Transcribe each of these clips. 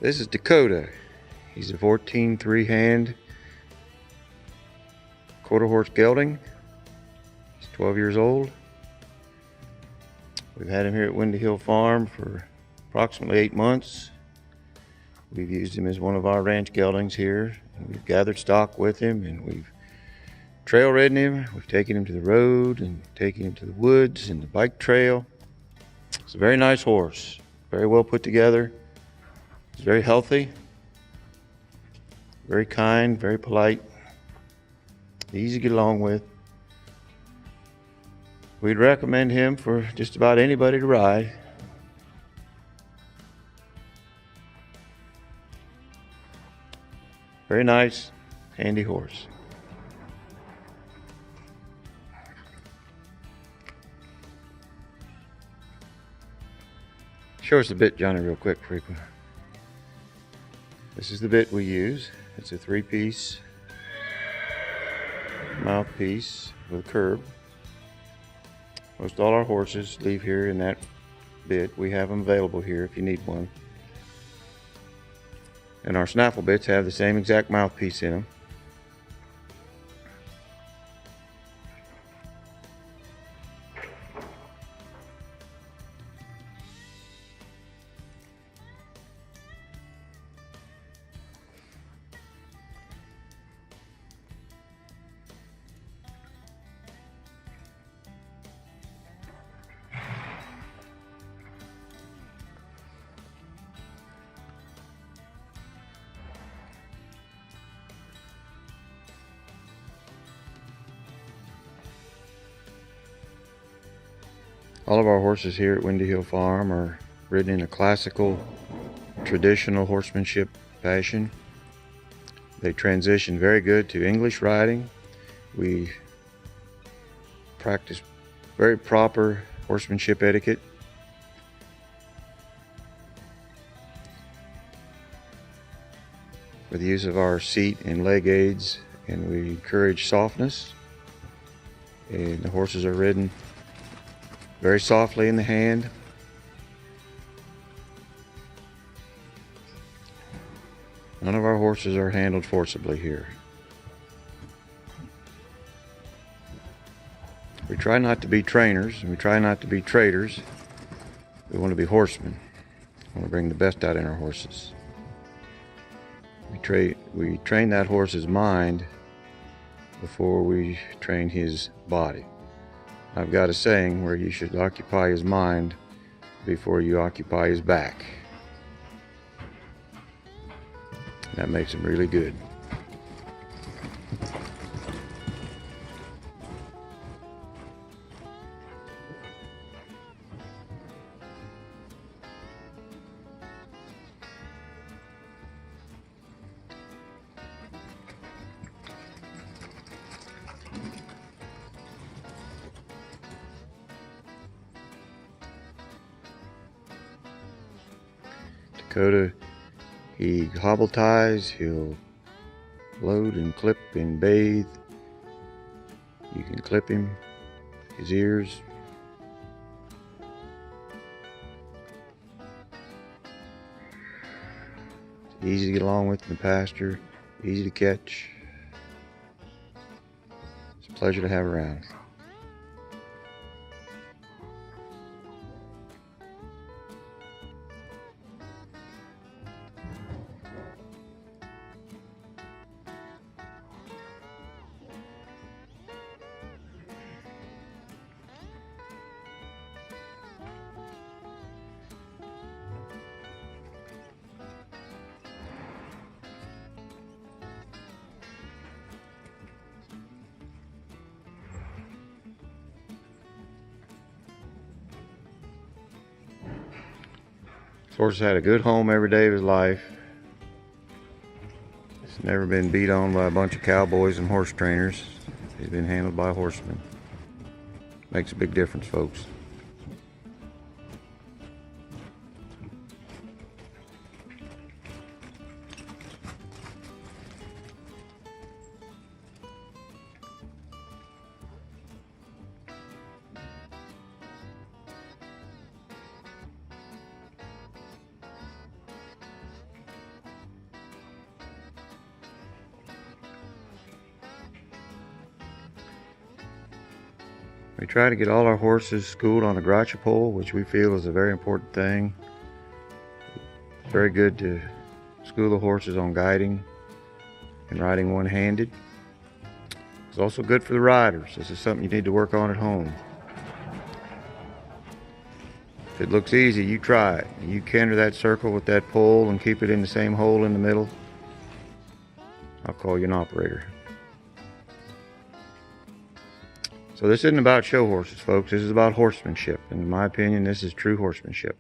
This is Dakota. He's a 14 3-hand quarter horse gelding. He's 12 years old. We've had him here at Windy Hill Farm for approximately 8 months. We've used him as one of our ranch geldings here. We've gathered stock with him and we've trail ridden him. We've taken him to the road and taken him to the woods and the bike trail. It's a very nice horse, very well put together. He's very healthy, very kind, very polite, easy to get along with. We'd recommend him for just about anybody to ride. Very nice, handy horse. Show us the bit, Johnny, real quick, frequent. This is the bit we use. It's a 3-piece mouthpiece with a curb. Most all our horses leave here in that bit. We have them available here if you need one. And our snaffle bits have the same exact mouthpiece in them. All of our horses here at Windy Hill Farm are ridden in a classical, traditional horsemanship fashion. They transition very good to English riding. We practice very proper horsemanship etiquette. With the use of our seat and leg aids, and we encourage softness. And the horses are ridden very softly in the hand. None of our horses are handled forcibly here. We try not to be trainers and we try not to be traders. We want to be horsemen. We want to bring the best out in our horses. We train that horse's mind before we train his body. I've got a saying where you should occupy his mind before you occupy his back. That makes him really good. Dakota, he hobble ties, he'll load and clip and bathe. You can clip him, his ears. It's easy to get along with in the pasture, easy to catch. It's a pleasure to have around. This horse has had a good home every day of his life. He's never been beat on by a bunch of cowboys and horse trainers. He's been handled by a horseman. Makes a big difference, folks. We try to get all our horses schooled on a gotcha pole, which we feel is a very important thing. It's very good to school the horses on guiding and riding one-handed. It's also good for the riders. This is something you need to work on at home. If it looks easy, you try it. You canter that circle with that pole and keep it in the same hole in the middle, I'll call you an operator. So this isn't about show horses, folks. This is about horsemanship. And in my opinion, this is true horsemanship.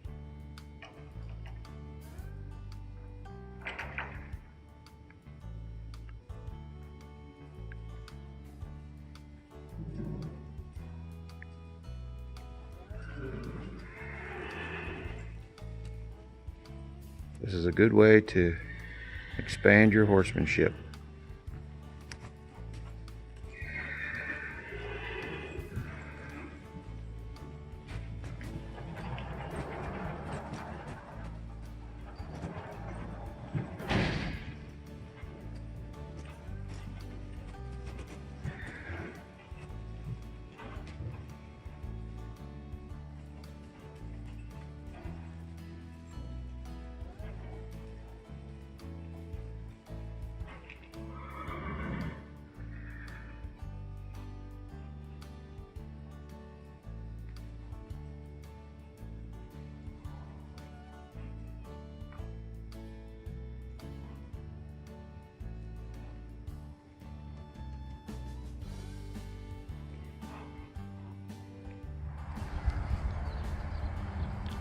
This is a good way to expand your horsemanship.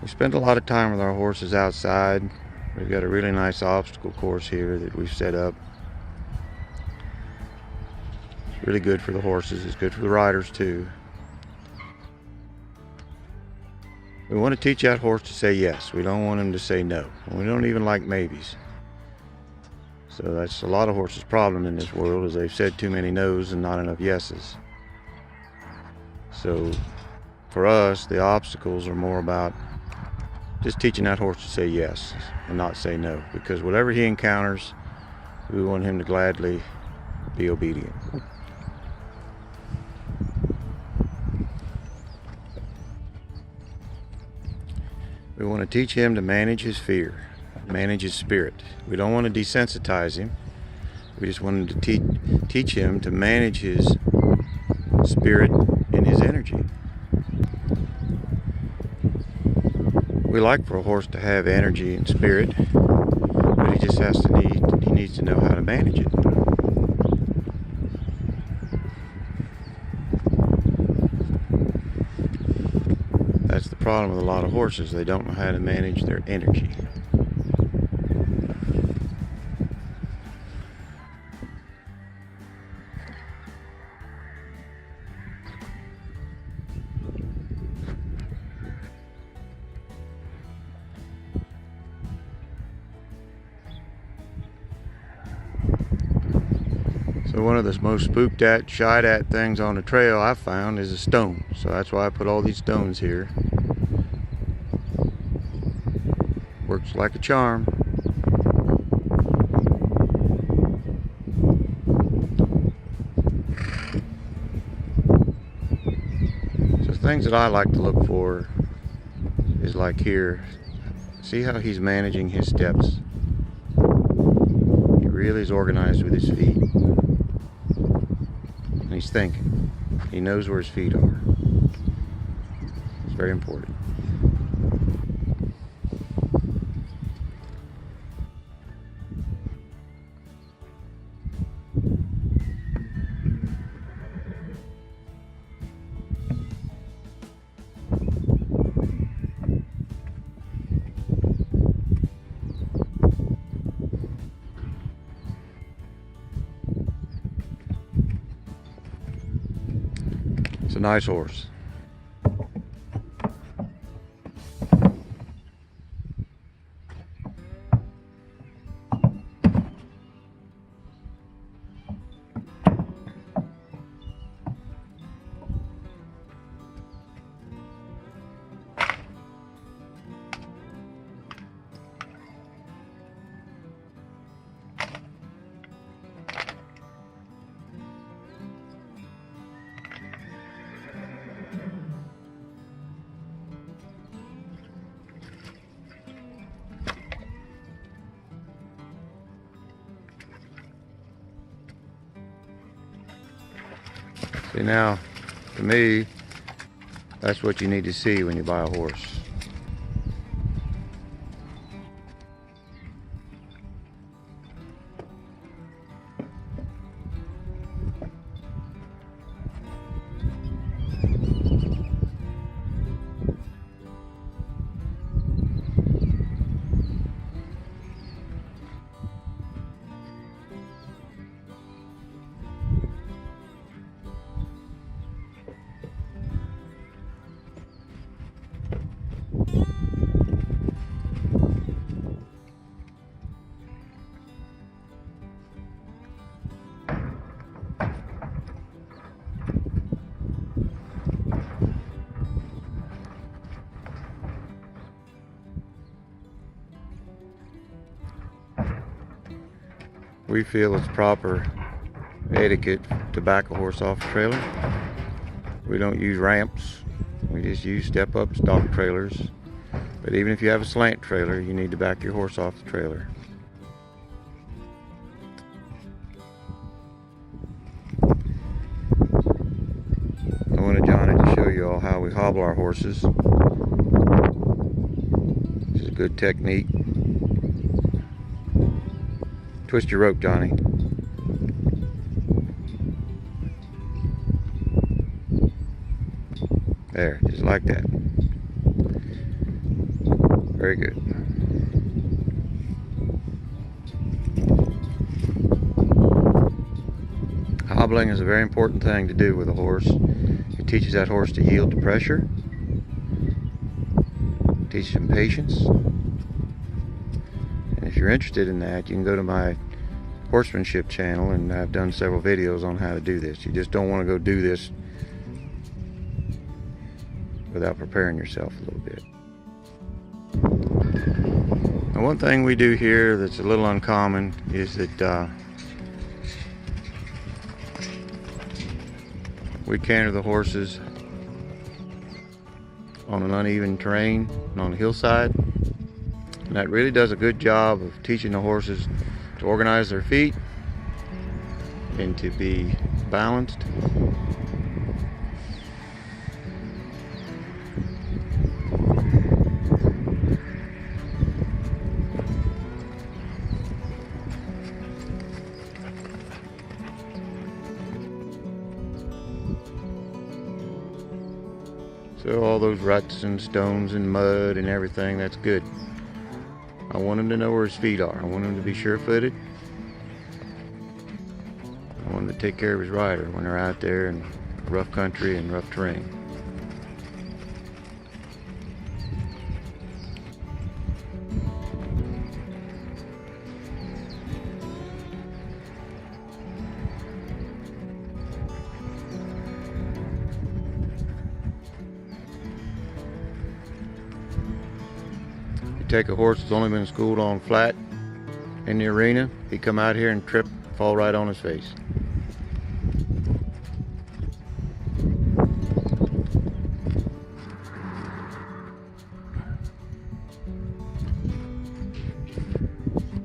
We spend a lot of time with our horses outside. We've got a really nice obstacle course here that we've set up. It's really good for the horses. It's good for the riders too. We want to teach that horse to say yes. We don't want him to say no. We don't even like maybes. So that's a lot of horses' problem in this world, is they've said too many no's and not enough yeses. So for us, the obstacles are more about just teaching that horse to say yes and not say no, because whatever he encounters, we want him to gladly be obedient. We want to teach him to manage his fear, manage his spirit. We don't want to desensitize him. We just want him to teach him to manage his spirit and his energy. We like for a horse to have energy and spirit, but he just needs to know how to manage it. That's the problem with a lot of horses. They don't know how to manage their energy. So one of the most spooked at, shied at things on the trail I found is a stone. So that's why I put all these stones here. Works like a charm. So things that I like to look for is like here. See how he's managing his steps? He really is organized with his feet. And he's thinking. He knows where his feet are. It's very important. It's a nice horse. See, now, to me, that's what you need to see when you buy a horse. We feel it's proper etiquette to back a horse off a trailer. We don't use ramps. We just use step-up stock trailers. But even if you have a slant trailer, you need to back your horse off the trailer. I wanted Johnny to show you all how we hobble our horses. This is a good technique. Twist your rope, Johnny. There, just like that. Very good. Hobbling is a very important thing to do with a horse. It teaches that horse to yield to pressure. It teaches him patience. And if you're interested in that, you can go to my horsemanship channel, and I've done several videos on how to do this. You just don't want to go do this without preparing yourself a little bit. Now, one thing we do here that's a little uncommon is that we canter the horses on an uneven terrain and on the hillside. And that really does a good job of teaching the horses to organize their feet and to be balanced. So all those ruts and stones and mud and everything, that's good. I want him to know where his feet are. I want him to be sure-footed. I want him to take care of his rider when they're out there in rough country and rough terrain. Take a horse that's only been schooled on flat in the arena, he'd come out here and trip, fall right on his face.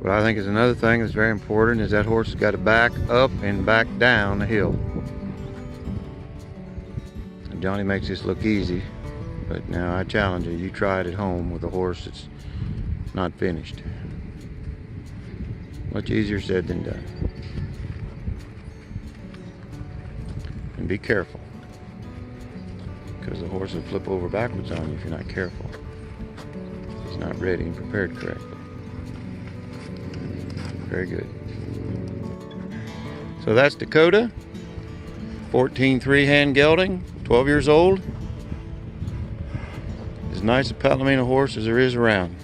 What I think is another thing that's very important is that horse has got to back up and back down the hill. And Johnny makes this look easy, but now I challenge you, you try it at home with a horse that's not finished. Much easier said than done. And be careful, because the horse will flip over backwards on you if you're not careful. He's not ready and prepared correctly. Very good. So that's Dakota, 14 hand gelding, 12 years old. As nice a Palomino horse as there is around.